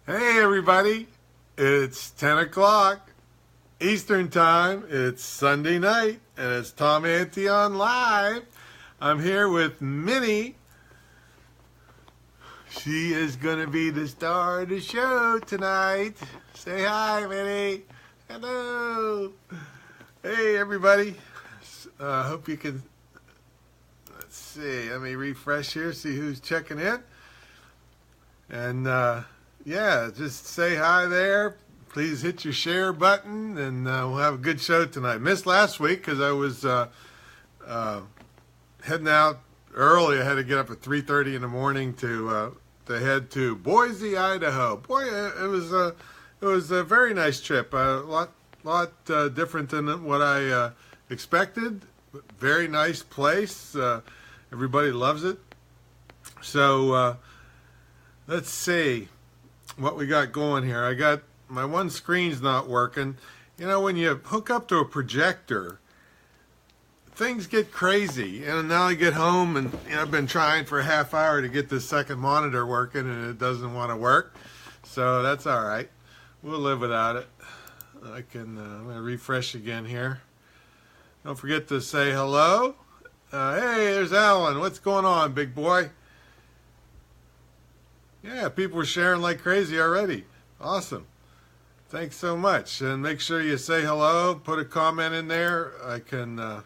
Hey everybody, it's 10 o'clock Eastern Time. It's Sunday night and it's Tom Antion live. I'm here with Minnie. She is going to be the star of the show tonight. Say hi, Minnie. Hello. Hey everybody. Hope you can, let's see, let me refresh here, see who's checking in. And yeah, just say hi there. Please hit your share button, and we'll have a good show tonight. Missed last week because I was heading out early. I had to get up at 3:30 in the morning to head to Boise, Idaho. Boy, it was a very nice trip. A lot different than what I expected. Very nice place. Everybody loves it. So let's see what we got going here. I got my one screen's not working. You know, when you hook up to a projector, things get crazy. And now I get home and I've been trying for a half hour to get this second monitor working and it doesn't want to work. So that's all right. We'll live without it. I'm going to refresh again here. Don't forget to say hello. Hey, there's Alan. What's going on, big boy? Yeah, people are sharing like crazy already. Awesome. Thanks so much. And make sure you say hello, put a comment in there. I can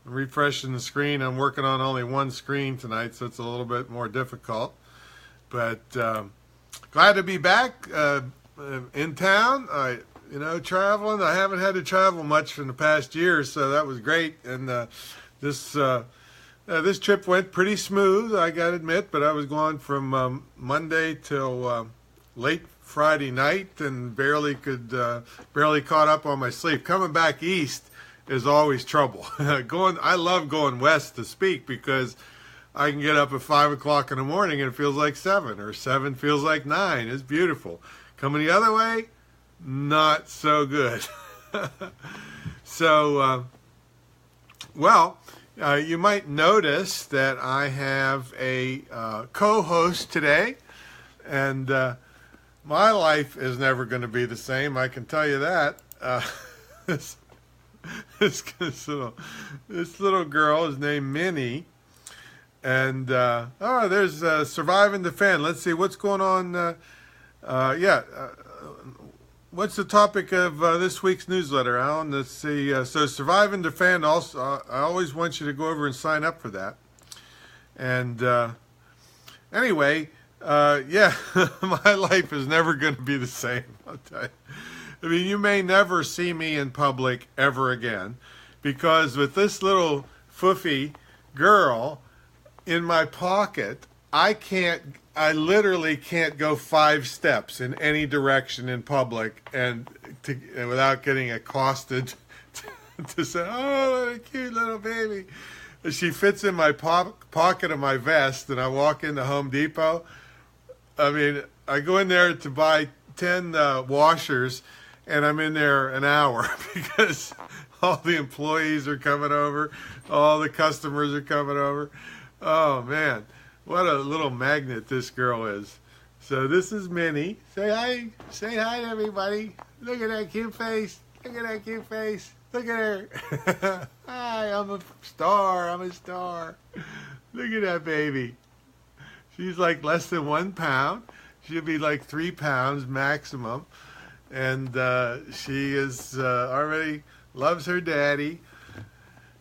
refreshing the screen. I'm working on only one screen tonight, so it's a little bit more difficult. But glad to be back in town. Traveling. I haven't had to travel much in the past year, so that was great. And this trip went pretty smooth, I gotta admit, but I was gone from Monday till late Friday night and barely caught up on my sleep. Coming back east is always trouble. I love going west to speak because I can get up at 5 o'clock in the morning and it feels like 7, or 7 feels like 9. It's beautiful. Coming the other way, not so good. So, you might notice that I have a co-host today, and my life is never going to be the same, I can tell you that. This little girl is named Minnie, and there's Survive and Defend. Let's see what's going on. What's the topic of this week's newsletter, Alan? Let's see. So Survive and Defend, also, I always want you to go over and sign up for that. And anyway, my life is never going to be the same, I'll tell you. I mean, you may never see me in public ever again, because with this little foofy girl in my pocket, I literally can't go 5 steps in any direction in public and without getting accosted to say, "Oh, what a cute little baby." She fits in my pocket of my vest, and I walk into Home Depot. I mean, I go in there to buy 10 washers, and I'm in there an hour because all the employees are coming over, all the customers are coming over. Oh, man. What a little magnet this girl is. So this is Minnie. Say hi. Say hi to everybody. Look at that cute face. Look at that cute face. Look at her. Hi, I'm a star. I'm a star. Look at that baby. She's like less than 1 pound. She'll be like 3 pounds maximum. And she is already loves her daddy.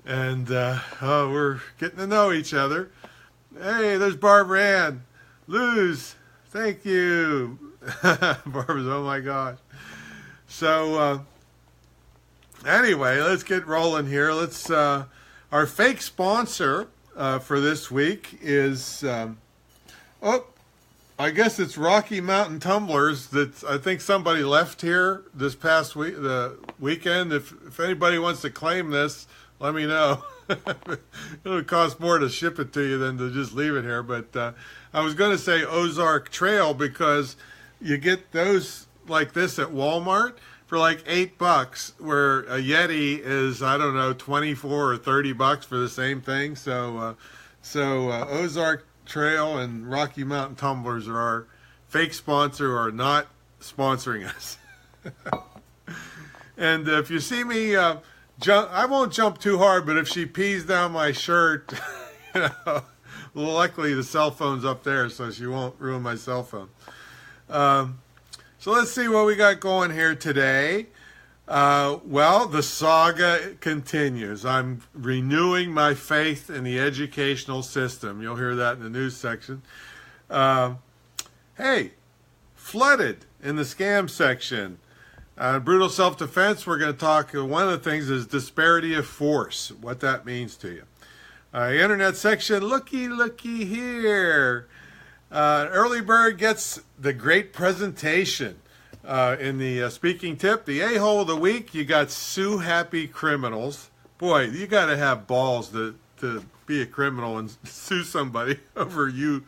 And we're getting to know each other. Hey, there's Barbara Ann. Luz, thank you. Barbara's, oh my gosh. So, anyway, let's get rolling here. Our fake sponsor for this week is, I guess it's Rocky Mountain Tumblers. I think somebody left here this past the weekend. If anybody wants to claim this, let me know. It'll cost more to ship it to you than to just leave it here. But I was going to say Ozark Trail because you get those like this at Walmart for like $8, where a Yeti is, I don't know, 24 or $30 for the same thing. So Ozark Trail and Rocky Mountain Tumblers are our fake sponsor are not sponsoring us. And if you see me jump, I won't jump too hard, but if she pees down my shirt, luckily the cell phone's up there, so she won't ruin my cell phone. So let's see what we got going here today. Well, the saga continues. I'm renewing my faith in the educational system. You'll hear that in the news section. Hey, flooded in the scam section. Brutal self-defense, we're going to talk, one of the things is disparity of force, what that means to you. Internet section, looky here. Early bird gets the great presentation. In the speaking tip, the a-hole of the week, you got sue happy criminals. Boy, you got to have balls to be a criminal and sue somebody over you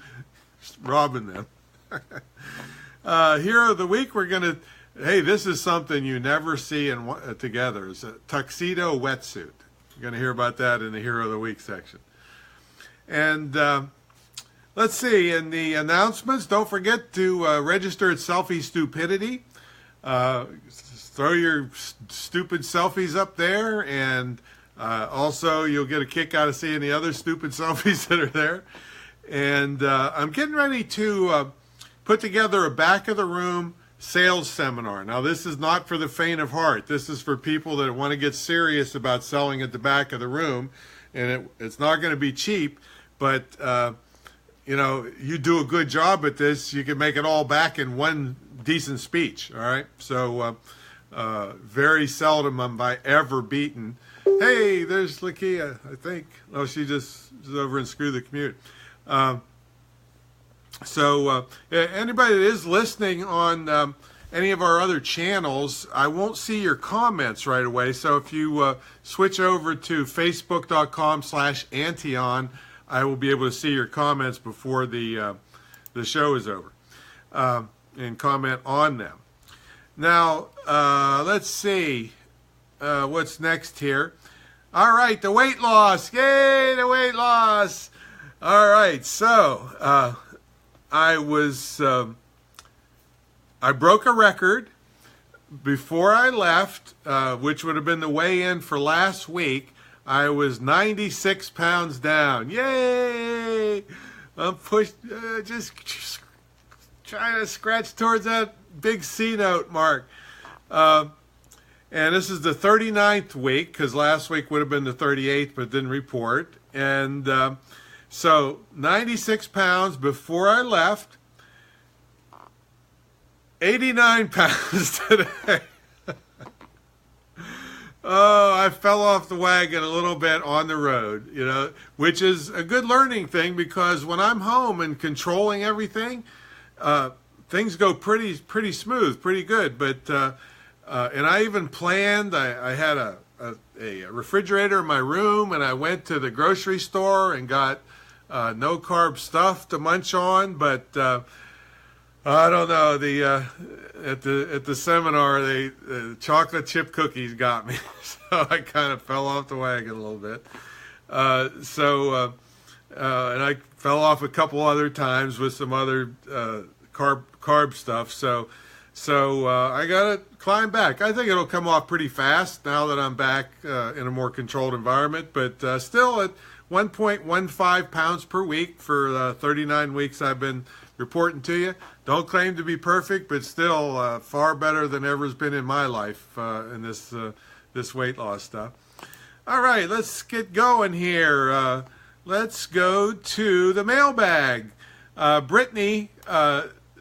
robbing them. Hero of the week, we're going to, hey, this is something you never see together. It's a tuxedo wetsuit. You're going to hear about that in the Hero of the Week section. And let's see, in the announcements, don't forget to register at Selfie Stupidity. Throw your stupid selfies up there, and also you'll get a kick out of seeing the other stupid selfies that are there. And I'm getting ready to put together a back-of-the-room sales seminar. Now, this is not for the faint of heart. This is for people that want to get serious about selling at the back of the room, and it's not going to be cheap, but you know, you do a good job at this, you can make it all back in one decent speech, all right? So very seldom am I ever beaten. Hey, there's Lakia, I think. Oh, she's over in Screw the Commute. Anybody that is listening on any of our other channels, I won't see your comments right away. So if you switch over to facebook.com/Antion, I will be able to see your comments before the show is over and comment on them. Now, let's see what's next here. All right, the weight loss. Yay, the weight loss. All right, so I broke a record before I left, which would have been the weigh-in for last week. I was 96 pounds down. Yay! I'm pushed, just trying to scratch towards that big C note mark. And this is the 39th week, because last week would have been the 38th, but didn't report. And so 96 pounds before I left, 89 pounds today. Oh, I fell off the wagon a little bit on the road, you know, which is a good learning thing, because when I'm home and controlling everything, things go pretty smooth, pretty good. But and I even planned. I had a refrigerator in my room, and I went to the grocery store and got no carb stuff to munch on. But I don't know. At the seminar, the chocolate chip cookies got me, so I kind of fell off the wagon a little bit. And I fell off a couple other times with some other carb stuff. So I gotta climb back. I think it'll come off pretty fast now that I'm back in a more controlled environment. But still at 1.15 pounds per week for 39 weeks I've been reporting to you. Don't claim to be perfect, but still far better than ever's been in my life in this weight loss stuff. All right, let's get going here. Let's go to the mailbag. Brittany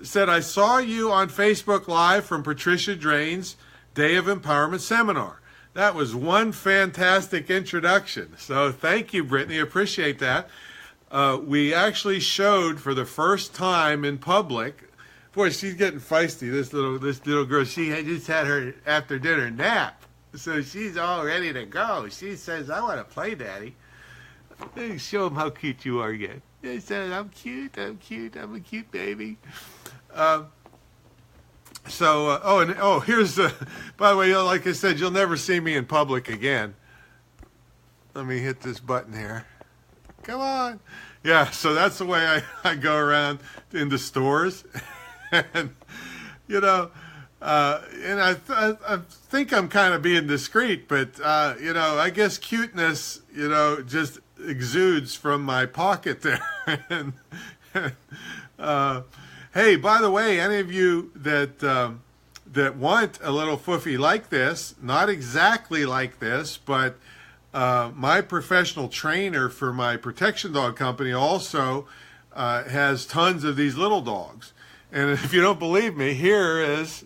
said, I saw you on Facebook Live from Patricia Drain's Day of Empowerment Seminar. That was one fantastic introduction. So thank you, Brittany. Appreciate that. We actually showed for the first time in public. Boy, she's getting feisty. This little girl. She just had her after dinner nap, so she's all ready to go. She says, "I want to play, Daddy." Hey, show them how cute you are again. She says, "I'm cute. I'm cute. I'm a cute baby." Here's by the way, like I said, you'll never see me in public again. Let me hit this button here. Come on. Yeah, so that's the way I go around in the stores. And, you know, and I think I'm kind of being discreet, but, you know, I guess cuteness, you know, just exudes from my pocket there. And, hey, by the way, any of you that that want a little foofy like this, not exactly like this, but my professional trainer for my protection dog company also has tons of these little dogs. And if you don't believe me, here is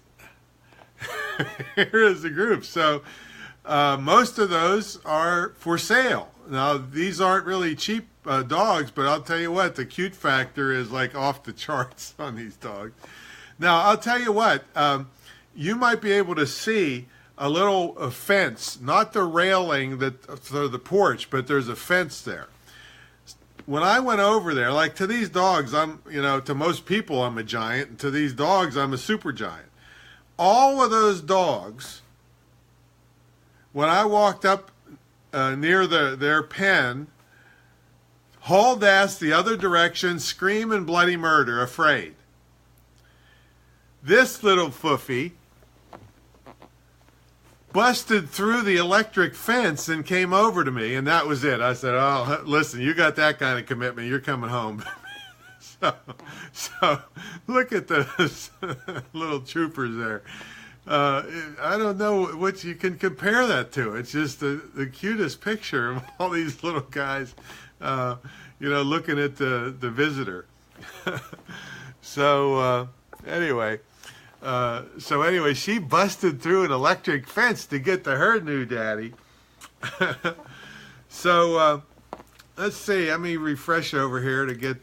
here is the group. So most of those are for sale. Now, these aren't really cheap dogs, but I'll tell you what, the cute factor is like off the charts on these dogs. Now, I'll tell you what, you might be able to see a little fence, not the railing for the porch, but there's a fence there. When I went over there, like to these dogs, to most people I'm a giant, and to these dogs I'm a super giant. All of those dogs, when I walked up near their pen, hauled ass the other direction, screaming bloody murder, afraid. This little foofy busted through the electric fence and came over to me, and that was it. I said, oh, listen, you got that kind of commitment, you're coming home. so look at those little troopers there. I don't know what you can compare that to. It's just the cutest picture of all these little guys, looking at the visitor. So anyway, she busted through an electric fence to get to her new daddy. So let's see. Let me refresh over here to get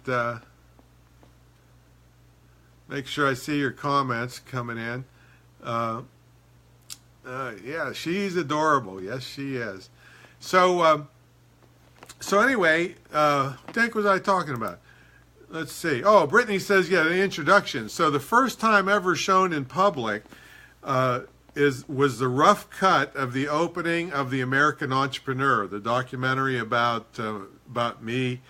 make sure I see your comments coming in. Yeah, she's adorable. Yes, she is. So anyway, what the heck was I talking about? Let's see. Oh, Brittany says, yeah, the introduction. So the first time ever shown in public was the rough cut of the opening of The American Entrepreneur, the documentary about me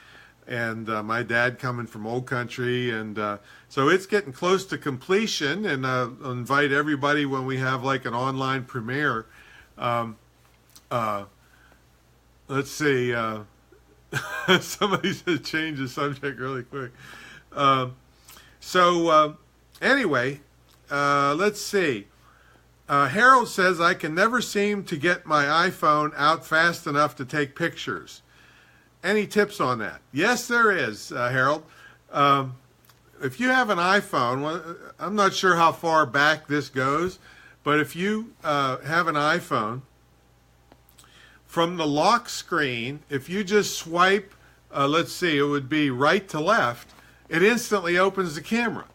and my dad coming from old country. And so it's getting close to completion, and I'll invite everybody when we have like an online premiere. Let's see. Somebody said change the subject really quick. Anyway, let's see. Harold says, I can never seem to get my iPhone out fast enough to take pictures. Any tips on that? Yes, there is, Harold. If you have an iPhone, I'm not sure how far back this goes, but if you have an iPhone, from the lock screen, if you just swipe, let's see, it would be right to left, it instantly opens the camera.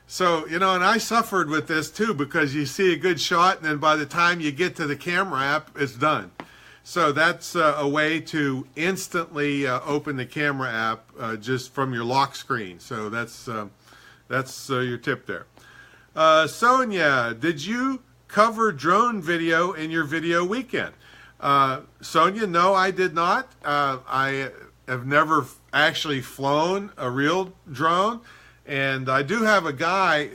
So, and I suffered with this too, because you see a good shot, and then by the time you get to the camera app, it's done. So that's a way to instantly open the camera app just from your lock screen. So that's your tip there. Sonia, did you cover drone video in your video weekend? Sonia, no, I did not. I have never actually flown a real drone, and I do have a guy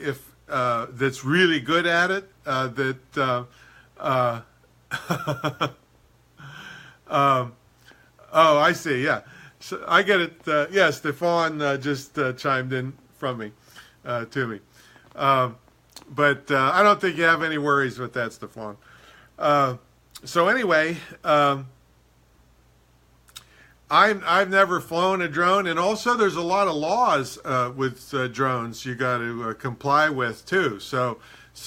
that's really good at it. Oh, I see. Yeah, so I get it. Yeah, Stefan just chimed in from me to me, but I don't think you have any worries with that, Stefan. So anyway, I've never flown a drone, and also there's a lot of laws with drones you got to comply with too. So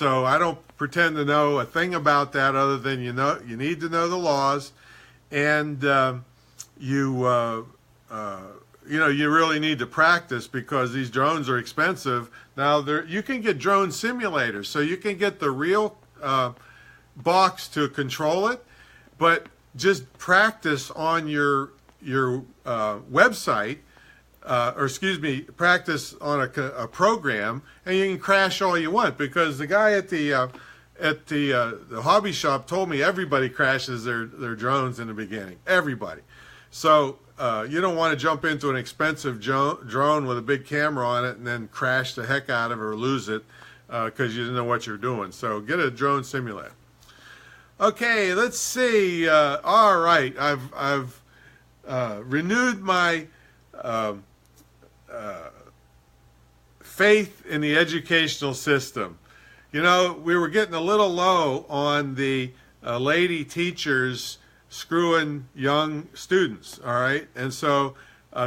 I don't pretend to know a thing about that, other than you need to know the laws, and you really need to practice, because these drones are expensive. Now you can get drone simulators, so you can get the real box to control it, but just practice on your website, practice on a program, and you can crash all you want, because the guy at the hobby shop told me everybody crashes their drones in the beginning. Everybody. So you don't want to jump into an expensive drone with a big camera on it and then crash the heck out of it or lose it because you didn't know what you're doing. So get a drone simulator. Okay, let's see. All right, I've renewed my faith in the educational system. You know, we were getting a little low on the lady teachers screwing young students, all right? And so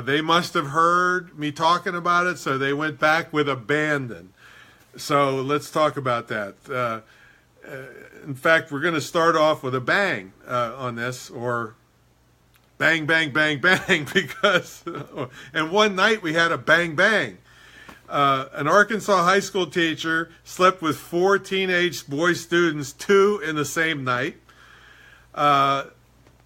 they must have heard me talking about it, so they went back with abandon. So let's talk about that. In fact, we're going to start off with a bang on this, or bang, bang, bang, bang, because, and one night we had a bang, bang. An Arkansas high school teacher slept with 4 teenage boy students, 2 in the same night.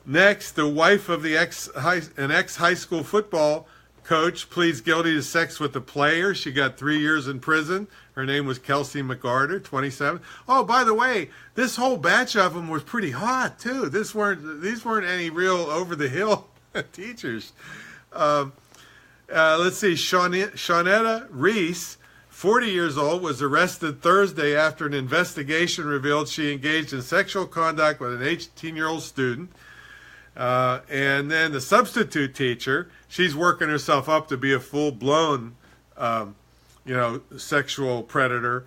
Next, the wife of an ex-high school football coach pleads guilty to sex with a player. She got 3 years in prison. Her name was Kelsey McArthur, 27. Oh, by the way, this whole batch of them was pretty hot too. These weren't any real over-the-hill teachers. Let's see, Shawnetta Reese, 40 years old, was arrested Thursday after an investigation revealed she engaged in sexual conduct with an 18-year-old student. And then the substitute teacher, she's working herself up to be a full-blown, sexual predator.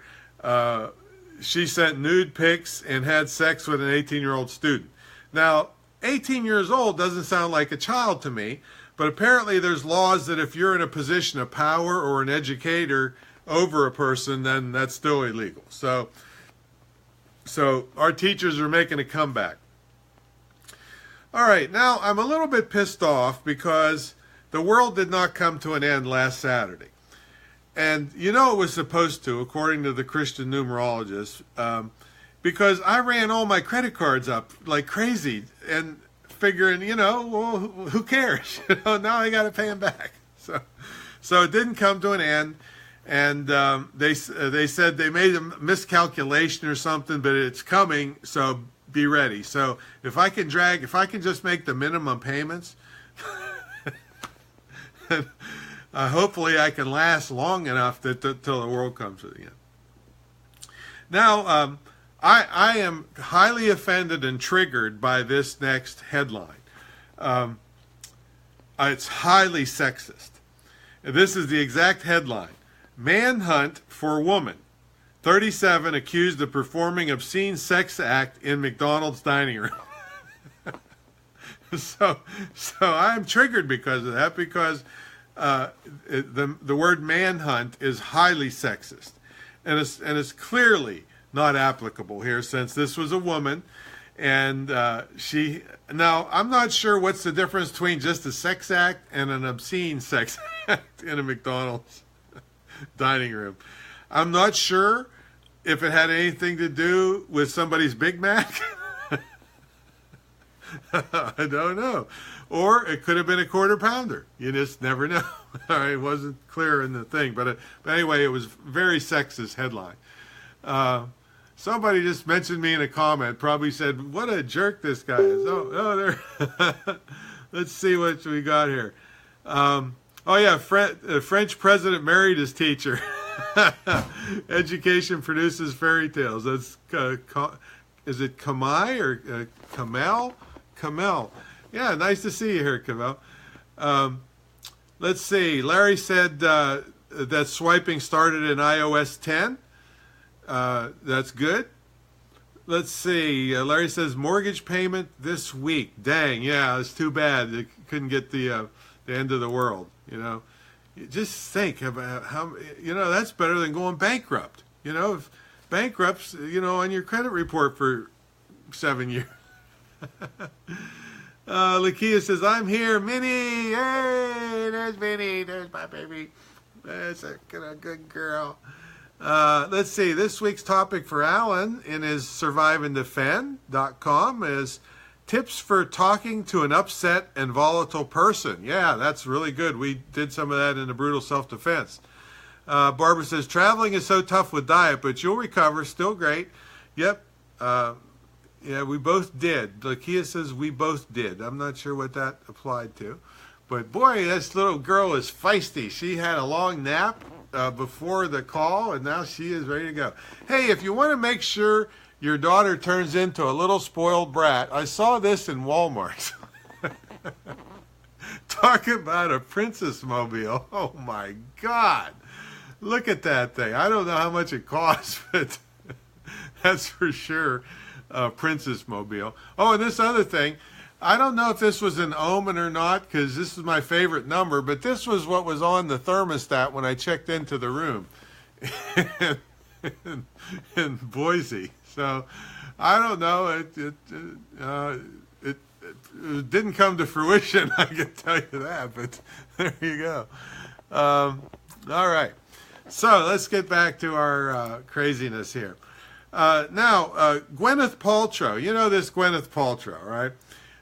She sent nude pics and had sex with an 18-year-old student. Now, 18 years old doesn't sound like a child to me, but apparently there's laws that if you're in a position of power or an educator over a person, then that's still illegal. So our teachers are making a comeback. All right, now I'm a little bit pissed off because the world did not come to an end last Saturday. And you know it was supposed to, according to the Christian numerologist, because I ran all my credit cards up like crazy and figuring, well, who cares? Now I got to pay them back. So it didn't come to an end. And they said they made a miscalculation or something, but it's coming, so be ready. So if I can just make the minimum payments, hopefully I can last long enough till the world comes to the end. Now, I am highly offended and triggered by this next headline. It's highly sexist. This is the exact headline. Manhunt for woman. 37 accused of performing obscene sex act in McDonald's dining room. So I'm triggered because of that, because the word manhunt is highly sexist, and it's clearly not applicable here, since this was a woman, and now I'm not sure what's the difference between just a sex act and an obscene sex act in a McDonald's dining room. I'm not sure if it had anything to do with somebody's Big Mac. I don't know. Or it could have been a quarter pounder. You just never know. It wasn't clear in the thing. But anyway, it was very sexist headline. Somebody just mentioned me in a comment, probably said, what a jerk this guy is. Oh, there. Let's see what we got here. The French president married his teacher. Education produces fairy tales. That's is it Kamai or Kamel? Kamel. Yeah, nice to see you here, Kamel. Let's see. Larry said that swiping started in iOS 10. That's good. Let's see. Larry says mortgage payment this week. Dang, yeah, it's too bad. They couldn't get the end of the world. You just think about how, that's better than going bankrupt. If bankrupt's, on your credit report for 7 years. Lakia says, I'm here, Minnie. Hey, there's Minnie. There's my baby. That's a good girl. Let's see. This week's topic for Alan in his surviveanddefend.com is tips for talking to an upset and volatile person. Yeah, that's really good. We did some of that in the brutal self-defense. Barbara says, traveling is so tough with diet, but you'll recover. Still great. Yep. Yeah, we both did. Lakia says we both did. I'm not sure what that applied to. But boy, this little girl is feisty. She had a long nap before the call, and now she is ready to go. Hey, if you want to make sure your daughter turns into a little spoiled brat, I saw this in Walmart. Talk about a princess mobile. Oh my God. Look at that thing. I don't know how much it costs, but that's for sure a princess mobile. Oh, and this other thing, I don't know if this was an omen or not, because this is my favorite number, but this was what was on the thermostat when I checked into the room in Boise. So I don't know. It didn't come to fruition, I can tell you that, but there you go. All right. So let's get back to our craziness here. Now, Gwyneth Paltrow, you know this Gwyneth Paltrow, right?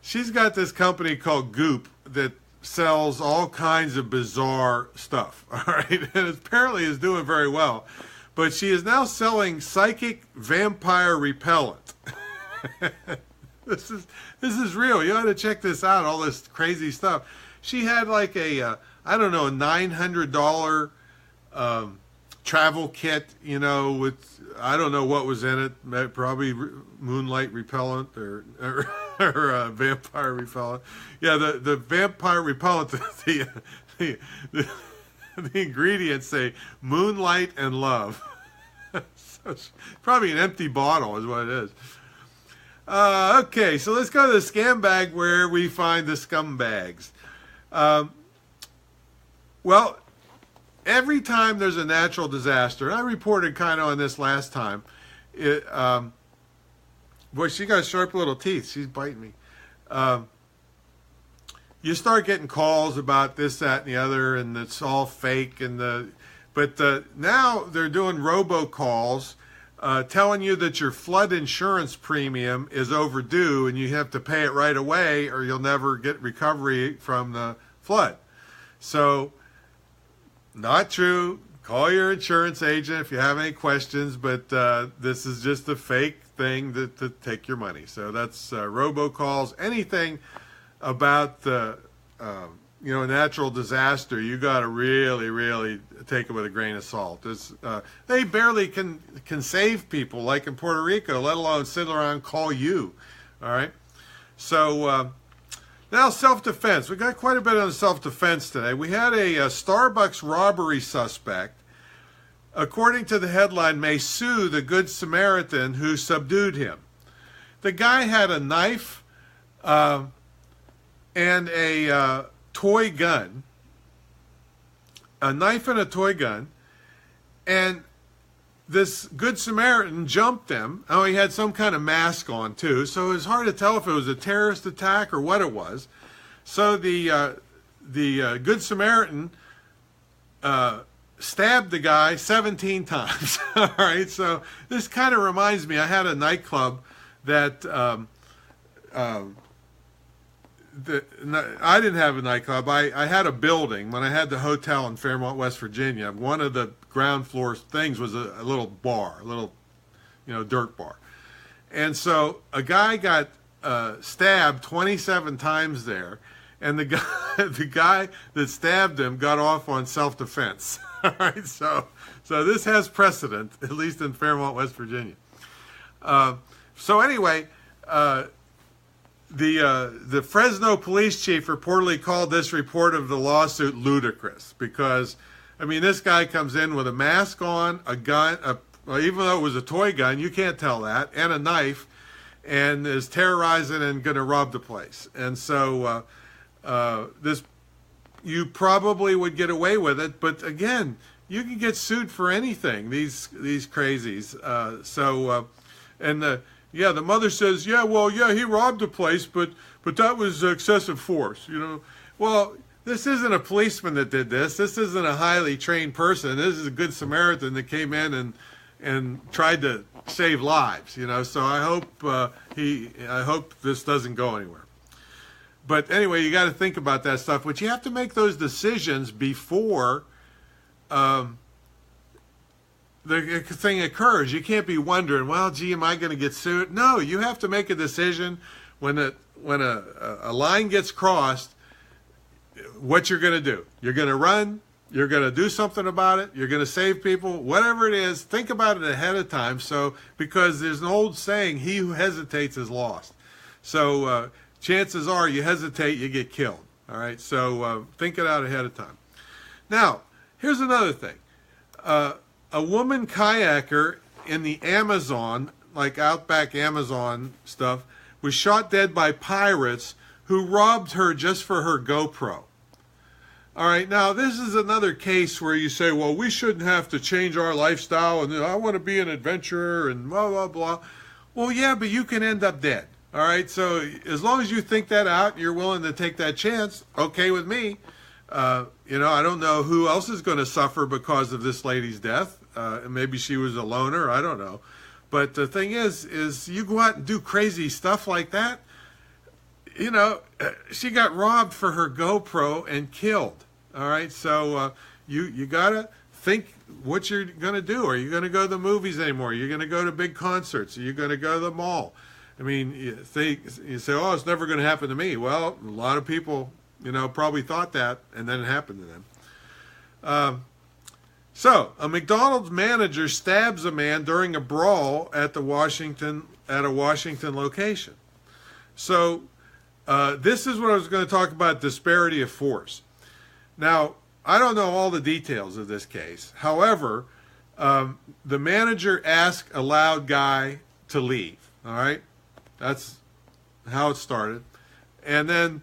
She's got this company called Goop that sells all kinds of bizarre stuff, all right? And apparently is doing very well. But she is now selling psychic vampire repellent. This is real. You ought to check this out, all this crazy stuff. She had like a, I don't know, a $900 travel kit, you know, with, I don't know what was in it, probably moonlight repellent or vampire repellent. Yeah, the vampire repellent, the ingredients say moonlight and love. So it's probably an empty bottle is what it is. Okay, so let's go to the scam bag where we find the scumbags. Well, every time there's a natural disaster, and I reported kind of on this last time, boy, she got sharp little teeth. She's biting me. You start getting calls about this, that, and the other, and it's all fake. But now they're doing robocalls, telling you that your flood insurance premium is overdue and you have to pay it right away or you'll never get recovery from the flood. So, not true. Call your insurance agent if you have any questions, but this is just a fake thing to take your money. So that's robocalls. Anything about the natural disaster, you got to really, really take it with a grain of salt. They barely can save people, like in Puerto Rico, let alone sit around and call you. All right. So now self-defense. We got quite a bit on self-defense today. We had a Starbucks robbery suspect, according to the headline, may sue the Good Samaritan who subdued him. The guy had a knife and a toy gun, and this Good Samaritan jumped him. Oh, he had some kind of mask on too, so it was hard to tell if it was a terrorist attack or what it was. So the Good Samaritan stabbed the guy 17 times. All right, so this kind of reminds me, I had a nightclub that I didn't have a nightclub. I had a building. When I had the hotel in Fairmont, West Virginia, one of the ground floor things was a little bar, a little, dirt bar. And so a guy got stabbed 27 times there, and the guy that stabbed him got off on self-defense. All right, so this has precedent, at least in Fairmont, West Virginia. So anyway, the Fresno police chief reportedly called this report of the lawsuit ludicrous because, this guy comes in with a mask on, a gun, even though it was a toy gun, you can't tell that, and a knife, and is terrorizing and going to rob the place. And so you probably would get away with it, but again, you can get sued for anything, these crazies. The mother says, he robbed a place, but that was excessive force, Well, this isn't a policeman that did this. This isn't a highly trained person. This is a Good Samaritan that came in and tried to save lives, So I hope this doesn't go anywhere. But anyway, you got to think about that stuff. But you have to make those decisions before the thing occurs. You can't be wondering, well, gee, am I going to get sued? No, you have to make a decision when a line gets crossed. what you're going to do. You're going to run. You're going to do something about it. You're going to save people. Whatever it is, think about it ahead of time. So, because there's an old saying, he who hesitates is lost. So chances are you hesitate, you get killed. All right. So think it out ahead of time. Now, here's another thing. A woman kayaker in the Amazon, like outback Amazon stuff, was shot dead by pirates who robbed her just for her GoPro. All right, now this is another case where you say, well, we shouldn't have to change our lifestyle, and I want to be an adventurer, and blah, blah, blah. Well, yeah, but you can end up dead. All right, so as long as you think that out, you're willing to take that chance, okay with me. I don't know who else is going to suffer because of this lady's death. Maybe she was a loner, I don't know. But the thing is you go out and do crazy stuff like that. She got robbed for her GoPro and killed. All right, so you got to think what you're going to do. Are you going to go to the movies anymore? Are you going to go to big concerts? Are you going to go to the mall? I mean, you say, oh, it's never going to happen to me. Well, a lot of people, probably thought that, and then it happened to them. So, a McDonald's manager stabs a man during a brawl at a Washington location. So, this is what I was going to talk about, disparity of force. Now, I don't know all the details of this case. However, the manager asked a loud guy to leave. All right? That's how it started. And then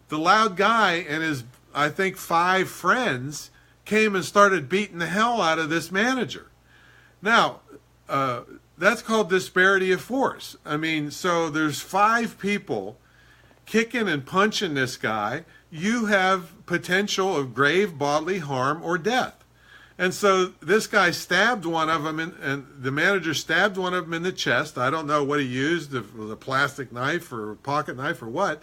the loud guy and his, I think, 5 friends came and started beating the hell out of this manager. Now, that's called disparity of force. I mean, so there's 5 people kicking and punching this guy. You have potential of grave bodily harm or death. And so this guy stabbed one of them, and the manager stabbed one of them in the chest. I don't know what he used, if it was a plastic knife or a pocket knife or what.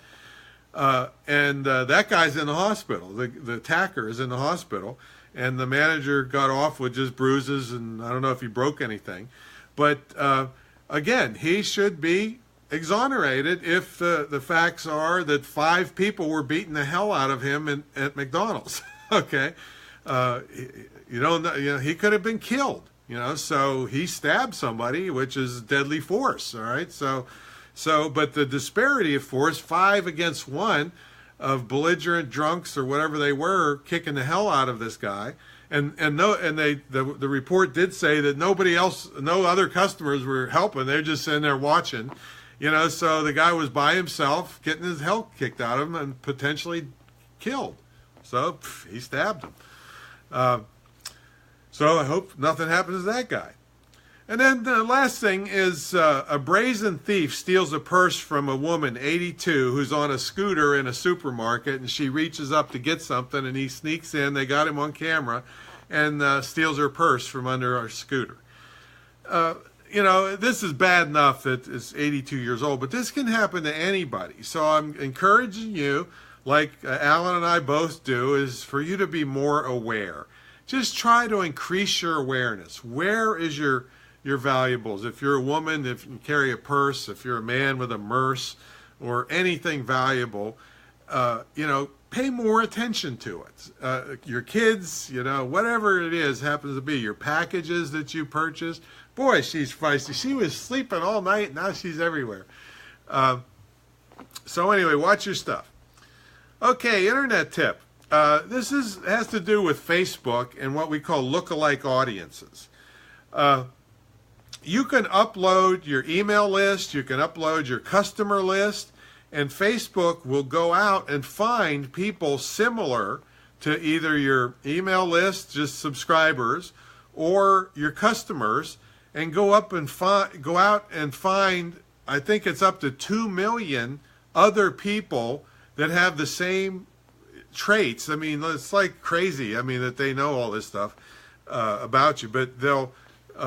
And that guy's in the hospital. The attacker is in the hospital. And the manager got off with just bruises, and I don't know if he broke anything. But again, he should be exonerated if the facts are that 5 people were beating the hell out of him at McDonald's. Okay, he could have been killed. So he stabbed somebody, which is deadly force. All right, so but the disparity of force, 5 against 1, of belligerent drunks or whatever they were kicking the hell out of this guy. The report did say that no other customers were helping. They're just sitting there watching, so the guy was by himself getting his hell kicked out of him and potentially killed. So he stabbed him. So I hope nothing happens to that guy. And then the last thing is a brazen thief steals a purse from a woman, 82, who's on a scooter in a supermarket, and she reaches up to get something, and he sneaks in. They got him on camera, and steals her purse from under her scooter. This is bad enough that it's 82 years old, but this can happen to anybody. So I'm encouraging you, like Alan and I both do, is for you to be more aware. Just try to increase your awareness. Where is your valuables? If you're a woman, if you carry a purse, if you're a man with a merce or anything valuable, pay more attention to it. Your kids, whatever it is happens to be, your packages that you purchased. Boy, she's feisty. She was sleeping all night. Now she's everywhere. So anyway, watch your stuff. Okay, internet tip. This has to do with Facebook and what we call lookalike audiences. You can upload your email list, you can upload your customer list, and Facebook will go out and find people similar to either your email list, just subscribers, or your customers, and go out and find, I think it's up to 2 million other people that have the same traits. I mean, it's like crazy. I mean, that they know all this stuff about you, but they'll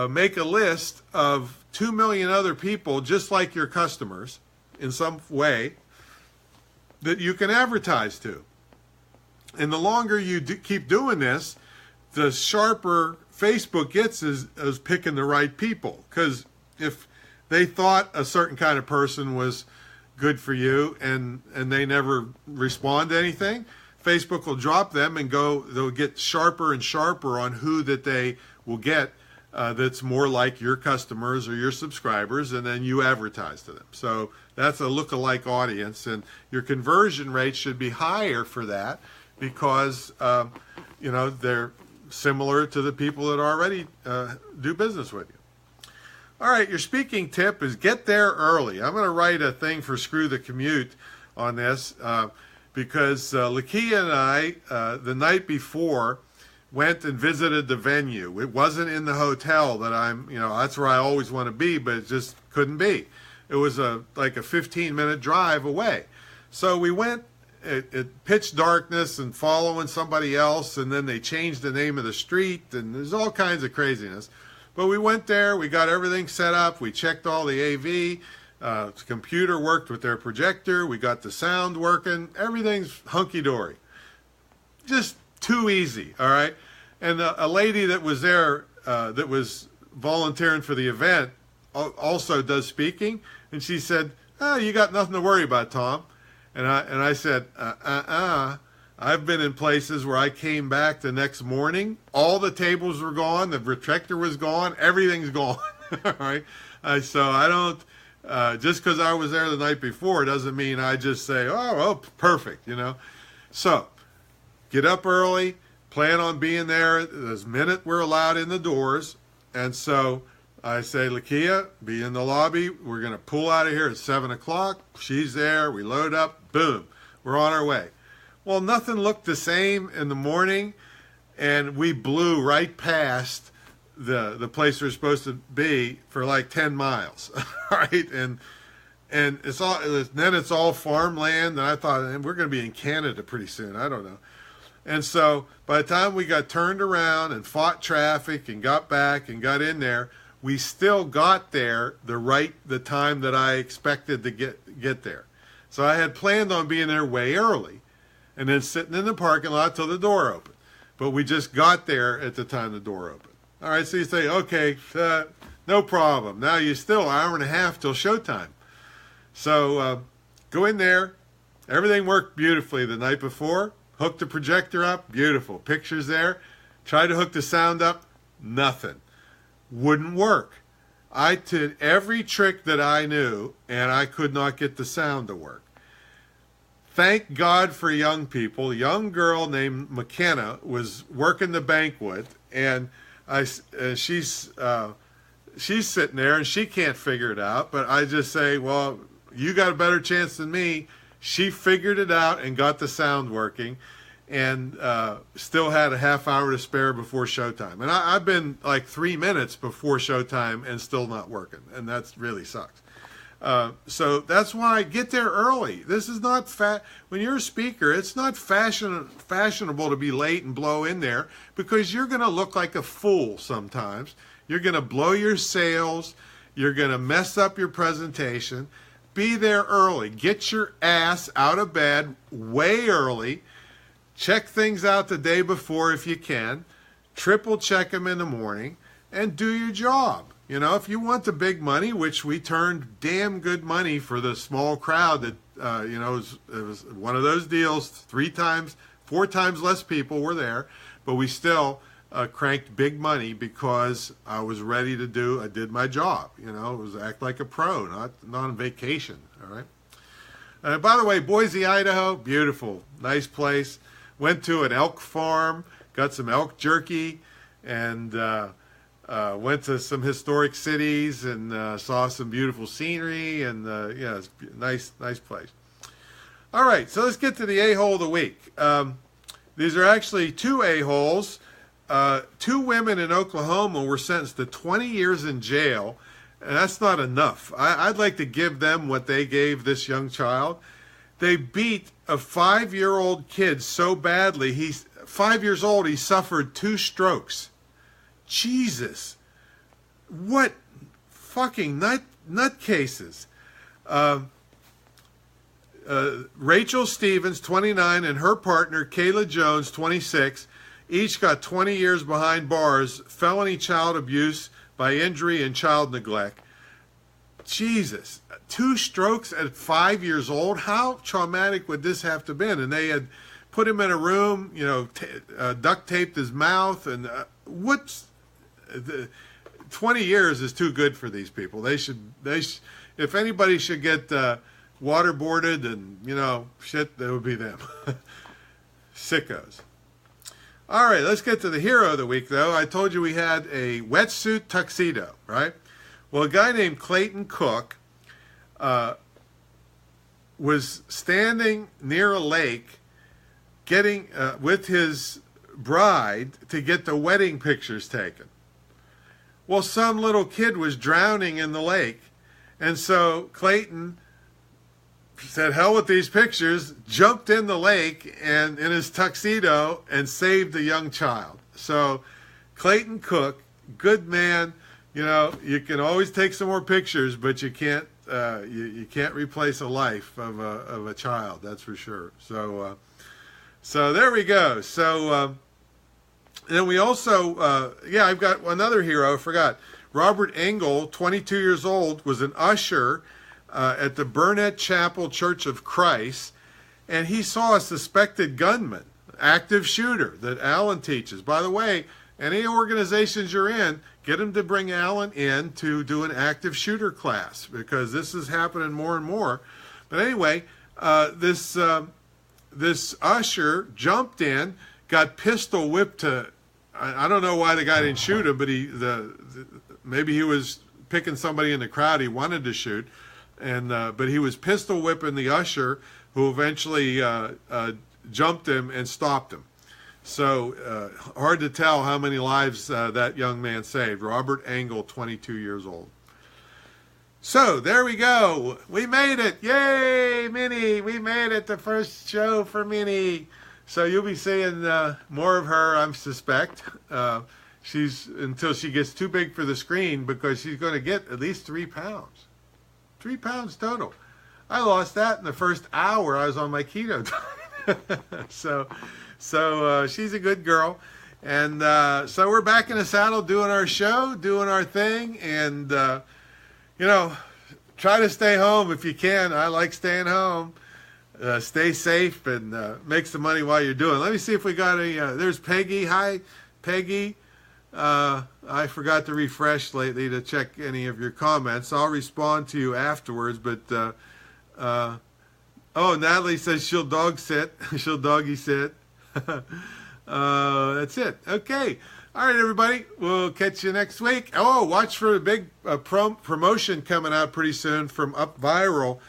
make a list of 2 million other people just like your customers in some way that you can advertise to. And the longer you keep doing this, the sharper Facebook gets is picking the right people. Because if they thought a certain kind of person was good for you and they never respond to anything, Facebook will drop them and they'll get sharper and sharper on who that they will get that's more like your customers or your subscribers, and then you advertise to them. So that's a lookalike audience, and your conversion rate should be higher for that because they're similar to the people that already do business with you. All right, your speaking tip is get there early. I'm going to write a thing for Screw the Commute on this because Lakia and I, the night before, went and visited the venue. It wasn't in the hotel that that's where I always want to be, but it just couldn't be. It was like a 15-minute drive away. So we went at pitch darkness and following somebody else, and then they changed the name of the street, and there's all kinds of craziness. But we went there, we got everything set up, we checked all the AV, the computer worked with their projector, we got the sound working, everything's hunky-dory. Just too easy, all right? And a lady that was there, that was volunteering for the event, also does speaking, and she said, you got nothing to worry about, Tom. And I said, I've been in places where I came back the next morning, all the tables were gone, the projector was gone, everything's gone. All right. So I don't, just because I was there the night before doesn't mean I just say, oh, perfect, So get up early, plan on being there the minute we're allowed in the doors. And so I say, Lakia, be in the lobby. We're going to pull out of here at 7 o'clock. She's there. We load up. Boom. We're on our way. Well, nothing looked the same in the morning, and we blew right past the place we're supposed to be for like 10 miles, right? And it's all farmland, and I thought, we're going to be in Canada pretty soon. I don't know. And so by the time we got turned around and fought traffic and got back and got in there, we still got there the time that I expected to get there. So I had planned on being there way early and then sitting in the parking lot till the door opened. But we just got there at the time the door opened. All right, so you say, okay, no problem. Now you still an hour and a half till showtime. So go in there. Everything worked beautifully the night before. Hooked the projector up, beautiful. Pictures there. Tried to hook the sound up, nothing. Wouldn't work. I did every trick that I knew, and I could not get the sound to work. Thank God for young people. A young girl named McKenna was working the banquet, and she's sitting there, and she can't figure it out. But I just say, well, you got a better chance than me. She figured it out and got the sound working, and still had a half hour to spare before showtime. And I've been like 3 minutes before showtime and still not working, and that really sucks. So that's why get there early. This is not when you're a speaker, it's not fashionable to be late and blow in there, because you're going to look like a fool sometimes. You're going to blow your sales. You're going to mess up your presentation. Be there early. Get your ass out of bed way early. Check things out the day before if you can. Triple check them in the morning and do your job. If you want the big money, which we turned damn good money for the small crowd that, it was one of those deals, 4 times less people were there, but we still cranked big money because I was ready I did my job. It was act like a pro, not on vacation, all right? By the way, Boise, Idaho, beautiful, nice place. Went to an elk farm, got some elk jerky, and went to some historic cities and saw some beautiful scenery, and it's a nice place. All right, so let's get to the A-hole of the week. These are actually 2 A-holes. 2 women in Oklahoma were sentenced to 20 years in jail, and that's not enough. I'd like to give them what they gave this young child. They beat a 5-year-old kid so badly, he's 5 years old, he suffered 2 strokes. Jesus, what fucking nutcases. Rachel Stevens, 29, and her partner, Kayla Jones, 26, each got 20 years behind bars, felony child abuse by injury and child neglect. Jesus, 2 strokes at 5 years old? How traumatic would this have to have been? And they had put him in a room, duct taped his mouth, and 20 years is too good for these people. If anybody should get waterboarded and shit, that would be them. Sickos. All right, let's get to the hero of the week, though. I told you we had a wetsuit tuxedo, right? Well, a guy named Clayton Cook was standing near a lake getting with his bride to get the wedding pictures taken. Well, some little kid was drowning in the lake, and so Clayton said, hell with these pictures, jumped in the lake and in his tuxedo and saved a young child. So Clayton Cook, good man. You can always take some more pictures, but you can't you can't replace a life of a child, that's for sure. So there we go. So then we also I've got another hero. I forgot. Robert Engel, 22 years old, was an usher at the Burnett Chapel Church of Christ, and he saw a suspected gunman, active shooter that Alan teaches. By the way, any organizations you're in, get them to bring Alan in to do an active shooter class, because this is happening more and more. But anyway, this usher jumped in, got pistol whipped to. I don't know why the guy didn't shoot him, but maybe he was picking somebody in the crowd he wanted to shoot. But he was pistol whipping the usher, who eventually jumped him and stopped him. So hard to tell how many lives that young man saved. Robert Engel, 22 years old. So there we go. We made it. Yay, Minnie. We made it. The first show for Minnie. So you'll be seeing more of her, I suspect. Until she gets too big for the screen, because she's going to get at least 3 pounds. 3 pounds total. I lost that in the first hour I was on my keto diet. So she's a good girl. And so we're back in the saddle doing our show, doing our thing. And, try to stay home if you can. I like staying home. Stay safe and make some money while you're doing it. Let me see if we got there's Peggy. Hi, Peggy. I forgot to refresh lately to check any of your comments. I'll respond to you afterwards, but Natalie says she'll dog sit. She'll doggy sit. That's it. Okay. All right, everybody. We'll catch you next week. Oh, watch for a big promotion coming out pretty soon from Up Viral.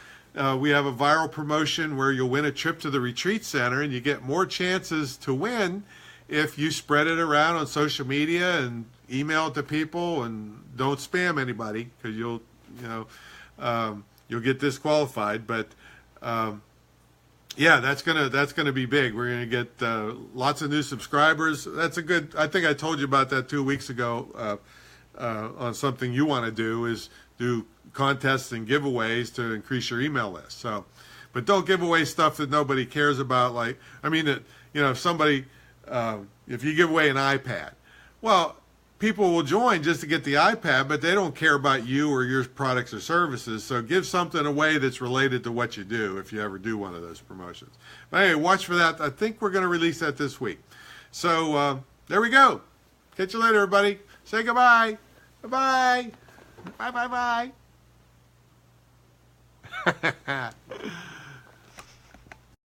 We have a viral promotion where you'll win a trip to the retreat center, and you get more chances to win if you spread it around on social media and email it to people, and don't spam anybody, because you'll get disqualified. But that's gonna be big. We're gonna get lots of new subscribers. That's a good. I think I told you about that 2 weeks ago on something you want to do, is do contests and giveaways to increase your email list. So, but don't give away stuff that nobody cares about. Like, if somebody if you give away an iPad, well, people will join just to get the iPad, but they don't care about you or your products or services. So give something away that's related to what you do if you ever do one of those promotions. But anyway, watch for that. I think we're going to release that this week. So there we go. Catch you later, everybody. Say goodbye. Bye-bye. Bye-bye-bye.